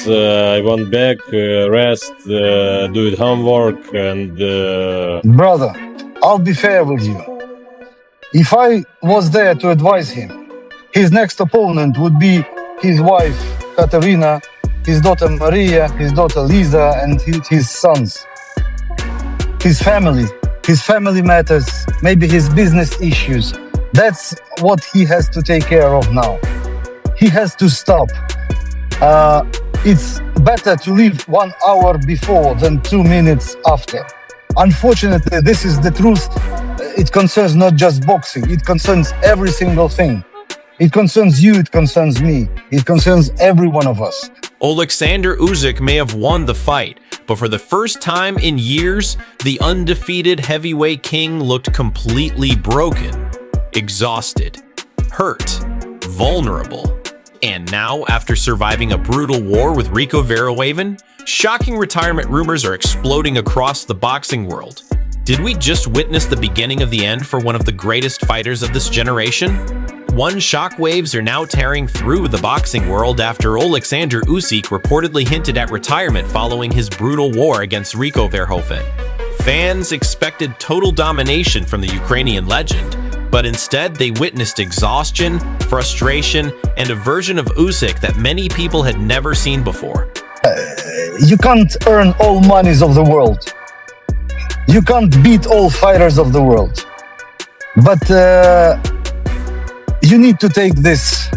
I want back, rest, do it homework, and Brother, I'll be fair with you. If I was there to advise him, his next opponent would be his wife, Katerina, his daughter Maria, his daughter Lisa, and his sons. His family matters, maybe his business issues. That's what he has to take care of now. He has to stop. It's better to leave 1 hour before than 2 minutes after. Unfortunately, this is the truth. It concerns not just boxing, it concerns every single thing. It concerns you, it concerns me, it concerns every one of us. Oleksandr Usyk may have won the fight, but for the first time in years, the undefeated heavyweight king looked completely broken, exhausted, hurt, vulnerable. And now, after surviving a brutal war with Rico Verhoeven, shocking retirement rumors are exploding across the boxing world. Did we just witness the beginning of the end for one of the greatest fighters of this generation? One shockwaves are now tearing through the boxing world after Oleksandr Usyk reportedly hinted at retirement following his brutal war against Rico Verhoeven. Fans expected total domination from the Ukrainian legend, but instead they witnessed exhaustion, frustration, and a version of Usyk that many people had never seen before. You can't earn all monies of the world. You can't beat all fighters of the world. But you need to take this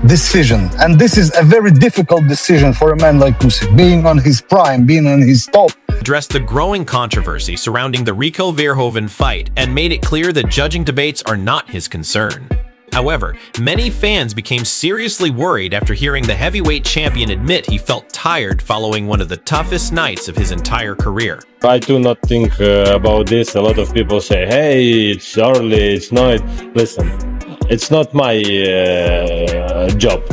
decision. And this is a very difficult decision for a man like Usyk, being on his prime, being on his top. Addressed the growing controversy surrounding the Rico Verhoeven fight and made it clear that judging debates are not his concern. However, many fans became seriously worried after hearing the heavyweight champion admit he felt tired following one of the toughest nights of his entire career. I do not think about this. A lot of people say, hey, it's early, it's night. Listen, it's not my job.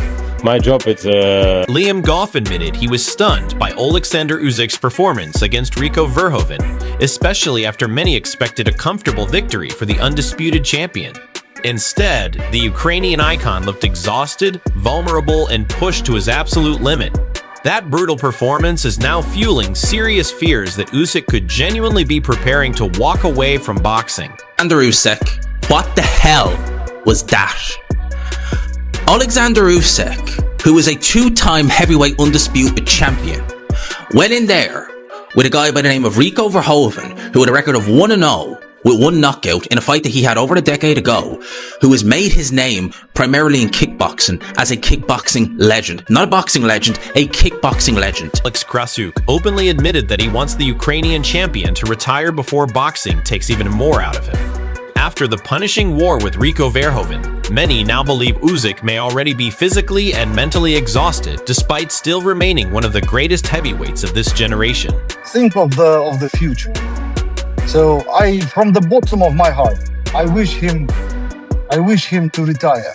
My job is... Liam Goff admitted he was stunned by Oleksandr Usyk's performance against Rico Verhoeven, especially after many expected a comfortable victory for the undisputed champion. Instead, the Ukrainian icon looked exhausted, vulnerable, and pushed to his absolute limit. That brutal performance is now fueling serious fears that Usyk could genuinely be preparing to walk away from boxing. Oleksandr Usyk, what the hell was that? Oleksandr Usyk, who is a two-time heavyweight undisputed champion, went in there with a guy by the name of Rico Verhoeven, who had a record of 1-0 with one knockout in a fight that he had over a decade ago, who has made his name primarily in kickboxing as a kickboxing legend. Not a boxing legend, a kickboxing legend. Oleksandr Usyk openly admitted that he wants the Ukrainian champion to retire before boxing takes even more out of him. After the punishing war with Rico Verhoeven, many now believe Usyk may already be physically and mentally exhausted despite still remaining one of the greatest heavyweights of this generation. Think of the future. So from the bottom of my heart, I wish him to retire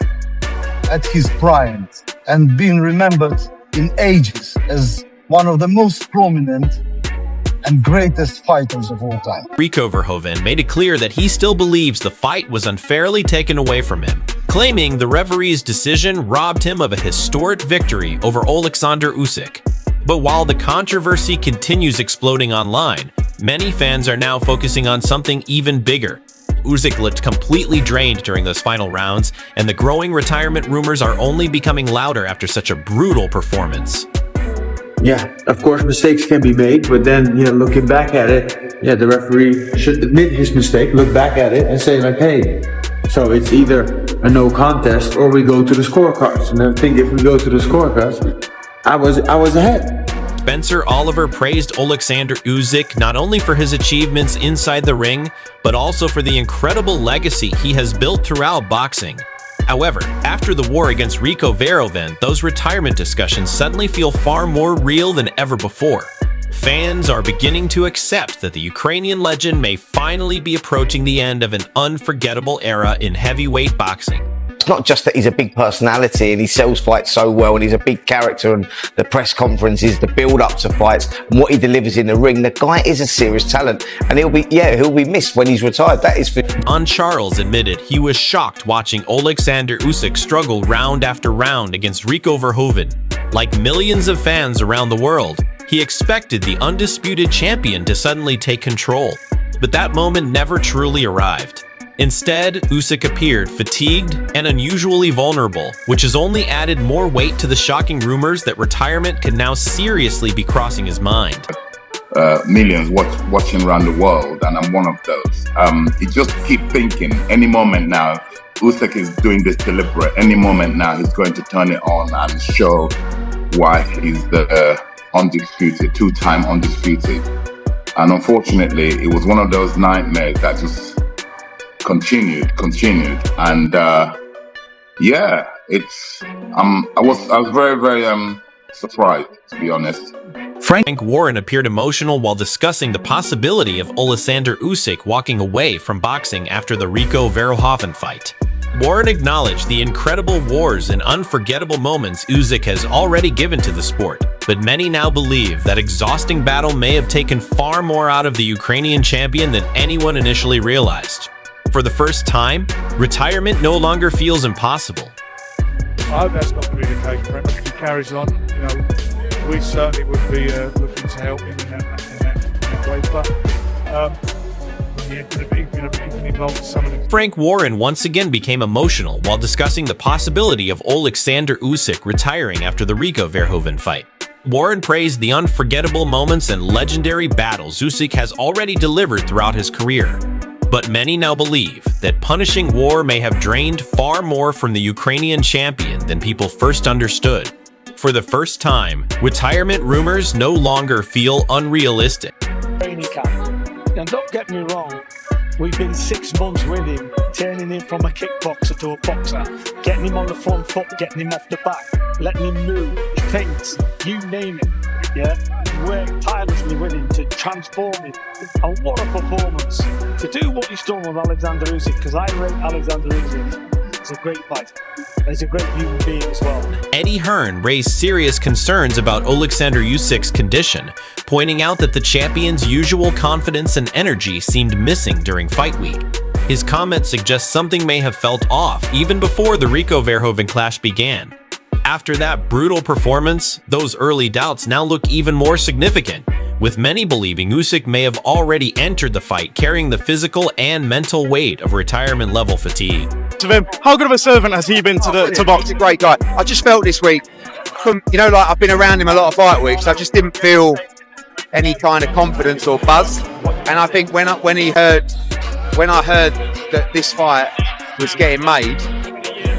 at his prime and being remembered in ages as one of the most prominent and greatest fighters of all time. Rico Verhoeven made it clear that he still believes the fight was unfairly taken away from him, claiming the referee's decision robbed him of a historic victory over Oleksandr Usyk. But while the controversy continues exploding online, many fans are now focusing on something even bigger. Usyk looked completely drained during those final rounds, and the growing retirement rumors are only becoming louder after such a brutal performance. Yeah, of course mistakes can be made, but then, looking back at it, the referee should admit his mistake, look back at it and say like, hey, so it's either a no contest or we go to the scorecards. And I think if we go to the scorecards, I was ahead. Spencer Oliver praised Oleksandr Usyk not only for his achievements inside the ring, but also for the incredible legacy he has built throughout boxing. However, after the war against Rico Verhoeven, those retirement discussions suddenly feel far more real than ever before. Fans are beginning to accept that the Ukrainian legend may finally be approaching the end of an unforgettable era in heavyweight boxing. It's not just that he's a big personality and he sells fights so well and he's a big character and the press conferences, the build-up to fights and what he delivers in the ring. The guy is a serious talent and he'll be missed when he's retired. That is for... Charles admitted he was shocked watching Oleksandr Usyk struggle round after round against Rico Verhoeven. Like millions of fans around the world, he expected the undisputed champion to suddenly take control. But that moment never truly arrived. Instead, Usyk appeared fatigued and unusually vulnerable, which has only added more weight to the shocking rumors that retirement could now seriously be crossing his mind. Millions watching around the world, and I'm one of those. You just keep thinking, any moment now, Usyk is doing this deliberate. Any moment now, he's going to turn it on and show why he's the undisputed, two-time undisputed. And unfortunately, it was one of those nightmares that just continued, and yeah, I was very surprised, to be honest. Frank Warren appeared emotional while discussing the possibility of Oleksandr Usyk walking away from boxing after the Rico Verhoeven fight. Warren acknowledged the incredible wars and unforgettable moments Usyk has already given to the sport, but many now believe that exhausting battle may have taken far more out of the Ukrainian champion than anyone initially realized. For the first time, retirement no longer feels impossible. I hope that's not going to be the case for him. If he carries on, we certainly would be looking to help him in that way. But going to be involved in some of the... Frank Warren once again became emotional while discussing the possibility of Oleksandr Usyk retiring after the Rico Verhoeven fight. Warren praised the unforgettable moments and legendary battles Usyk has already delivered throughout his career. But many now believe that punishing war may have drained far more from the Ukrainian champion than people first understood. For the first time, retirement rumors no longer feel unrealistic. Training camp. And don't get me wrong, we've been 6 months with him, turning him from a kickboxer to a boxer, getting him on the front foot, getting him off the back, letting him move, feints, you name it. Yeah, worked tirelessly with him to transform him. And what a performance. To do what he's done with Oleksandr Usyk, because I rate Oleksandr Usyk as a great fighter. He's a great human being as well. Eddie Hearn raised serious concerns about Oleksandr Usyk's condition, pointing out that the champion's usual confidence and energy seemed missing during fight week. His comments suggest something may have felt off even before the Rico Verhoeven clash began. After that brutal performance, those early doubts now look even more significant, with many believing Usyk may have already entered the fight carrying the physical and mental weight of retirement-level fatigue. To him, how good of a servant has he been to box? He's a great guy. I just felt this week, I've been around him a lot of fight weeks, I just didn't feel any kind of confidence or buzz. And I think when I heard that this fight was getting made,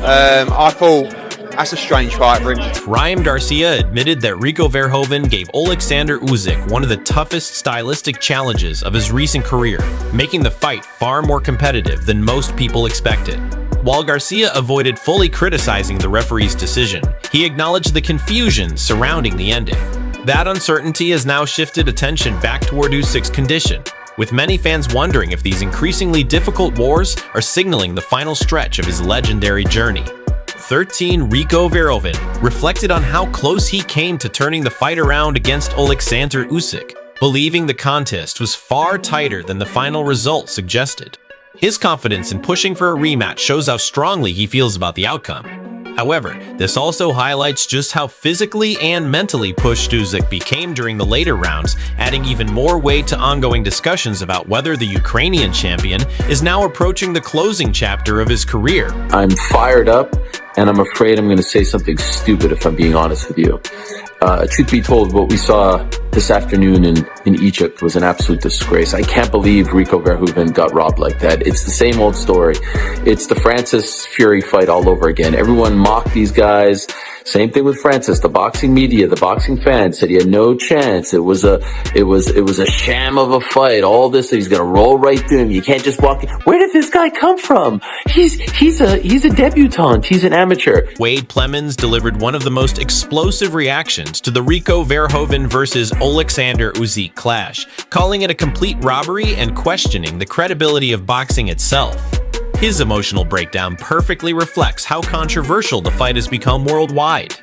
I thought, that's a strange fight for him. Ryan Garcia admitted that Rico Verhoeven gave Oleksandr Usyk one of the toughest stylistic challenges of his recent career, making the fight far more competitive than most people expected. While Garcia avoided fully criticizing the referee's decision, he acknowledged the confusion surrounding the ending. That uncertainty has now shifted attention back toward Usyk's condition, with many fans wondering if these increasingly difficult wars are signaling the final stretch of his legendary journey. 13 Rico Verhoeven reflected on how close he came to turning the fight around against Oleksandr Usyk, believing the contest was far tighter than the final result suggested. His confidence in pushing for a rematch shows how strongly he feels about the outcome. However, this also highlights just how physically and mentally pushed Usyk became during the later rounds, adding even more weight to ongoing discussions about whether the Ukrainian champion is now approaching the closing chapter of his career. I'm fired up, and I'm afraid I'm going to say something stupid if I'm being honest with you. Truth be told, what we saw this afternoon in Egypt was an absolute disgrace. I can't believe Rico Verhoeven got robbed like that. It's the same old story. It's the Francis Fury fight all over again. Everyone mocked these guys. Same thing with Francis. The boxing media, the boxing fans said he had no chance. It was a sham of a fight. All this, he's gonna roll right through him. You can't just walk in. Where did this guy come from? He's a debutante. He's an amateur. Wade Plemons delivered one of the most explosive reactions to the Rico Verhoeven versus Oleksandr Usyk clash, calling it a complete robbery and questioning the credibility of boxing itself. His emotional breakdown perfectly reflects how controversial the fight has become worldwide.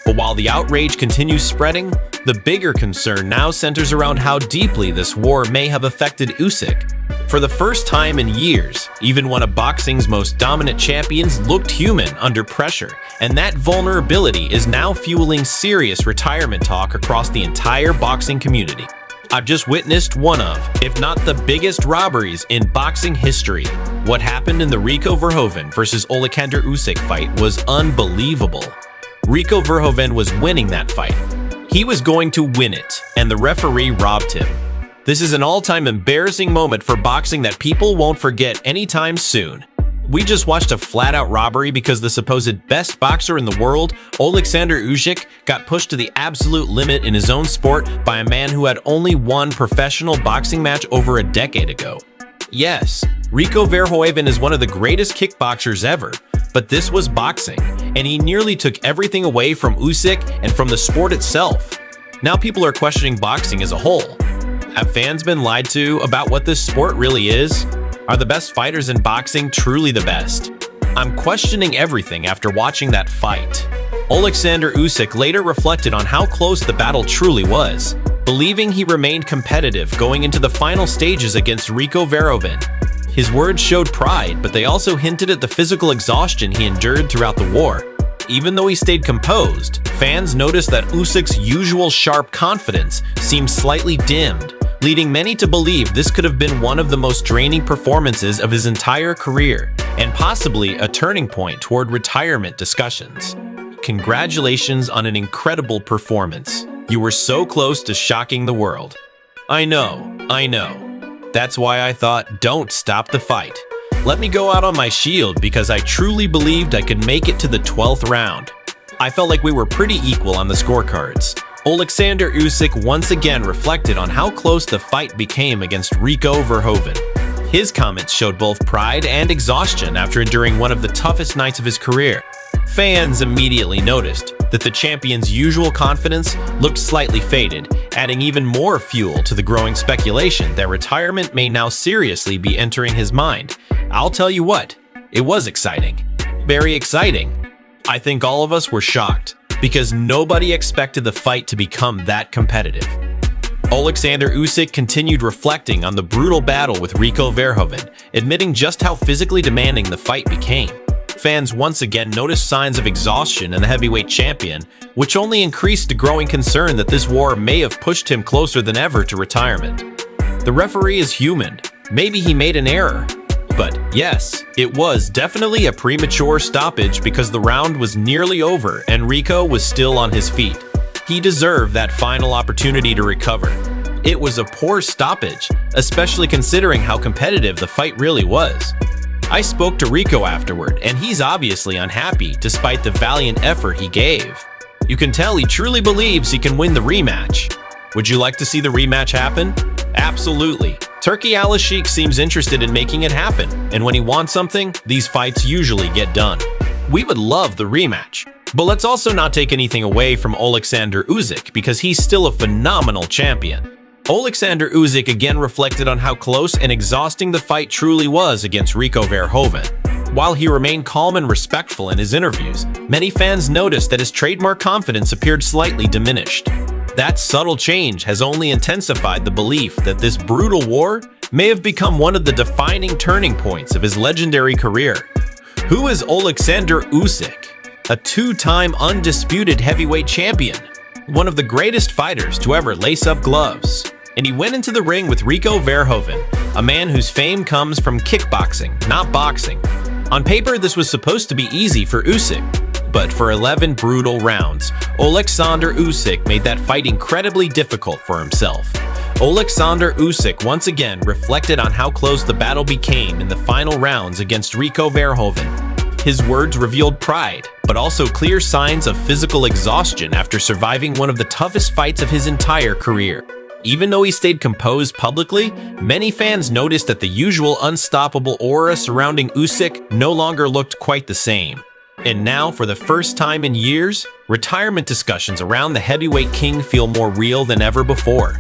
But while the outrage continues spreading, the bigger concern now centers around how deeply this war may have affected Usyk. For the first time in years, even one of boxing's most dominant champions looked human under pressure, and that vulnerability is now fueling serious retirement talk across the entire boxing community. I've just witnessed one of, if not the biggest robberies in boxing history. What happened in the Rico Verhoeven versus Oleksandr Usyk fight was unbelievable. Rico Verhoeven was winning that fight. He was going to win it, and the referee robbed him. This is an all-time embarrassing moment for boxing that people won't forget anytime soon. We just watched a flat-out robbery because the supposed best boxer in the world, Oleksandr Usyk, got pushed to the absolute limit in his own sport by a man who had only one professional boxing match over a decade ago. Yes, Rico Verhoeven is one of the greatest kickboxers ever, but this was boxing, and he nearly took everything away from Usyk and from the sport itself. Now people are questioning boxing as a whole. Have fans been lied to about what this sport really is? Are the best fighters in boxing truly the best? I'm questioning everything after watching that fight. Oleksandr Usyk later reflected on how close the battle truly was, believing he remained competitive going into the final stages against Rico Verhoeven. His words showed pride, but they also hinted at the physical exhaustion he endured throughout the war. Even though he stayed composed, fans noticed that Usyk's usual sharp confidence seemed slightly dimmed, leading many to believe this could have been one of the most draining performances of his entire career, and possibly a turning point toward retirement discussions. Congratulations on an incredible performance. You were so close to shocking the world. I know. That's why I thought, don't stop the fight. Let me go out on my shield because I truly believed I could make it to the 12th round. I felt like we were pretty equal on the scorecards. Oleksandr Usyk once again reflected on how close the fight became against Rico Verhoeven. His comments showed both pride and exhaustion after enduring one of the toughest nights of his career. Fans immediately noticed that the champion's usual confidence looked slightly faded, adding even more fuel to the growing speculation that retirement may now seriously be entering his mind. I'll tell you what, it was exciting. Very exciting. I think all of us were shocked, because nobody expected the fight to become that competitive. Oleksandr Usyk continued reflecting on the brutal battle with Rico Verhoeven, admitting just how physically demanding the fight became. Fans once again noticed signs of exhaustion in the heavyweight champion, which only increased the growing concern that this war may have pushed him closer than ever to retirement. The referee is human. Maybe he made an error. But yes, it was definitely a premature stoppage because the round was nearly over and Rico was still on his feet. He deserved that final opportunity to recover. It was a poor stoppage, especially considering how competitive the fight really was. I spoke to Rico afterward, and he's obviously unhappy despite the valiant effort he gave. You can tell he truly believes he can win the rematch. Would you like to see the rematch happen? Absolutely. Turki Al-Sheikh seems interested in making it happen, and when he wants something, these fights usually get done. We would love the rematch. But let's also not take anything away from Oleksandr Usyk because he's still a phenomenal champion. Oleksandr Usyk again reflected on how close and exhausting the fight truly was against Rico Verhoeven. While he remained calm and respectful in his interviews, many fans noticed that his trademark confidence appeared slightly diminished. That subtle change has only intensified the belief that this brutal war may have become one of the defining turning points of his legendary career. Who is Oleksandr Usyk? A two-time undisputed heavyweight champion, one of the greatest fighters to ever lace up gloves. And he went into the ring with Rico Verhoeven, a man whose fame comes from kickboxing, not boxing. On paper, this was supposed to be easy for Usyk, but for 11 brutal rounds, Oleksandr Usyk made that fight incredibly difficult for himself. Oleksandr Usyk once again reflected on how close the battle became in the final rounds against Rico Verhoeven. His words revealed pride, but also clear signs of physical exhaustion after surviving one of the toughest fights of his entire career. Even though he stayed composed publicly, many fans noticed that the usual unstoppable aura surrounding Usyk no longer looked quite the same. And now, for the first time in years, retirement discussions around the heavyweight king feel more real than ever before.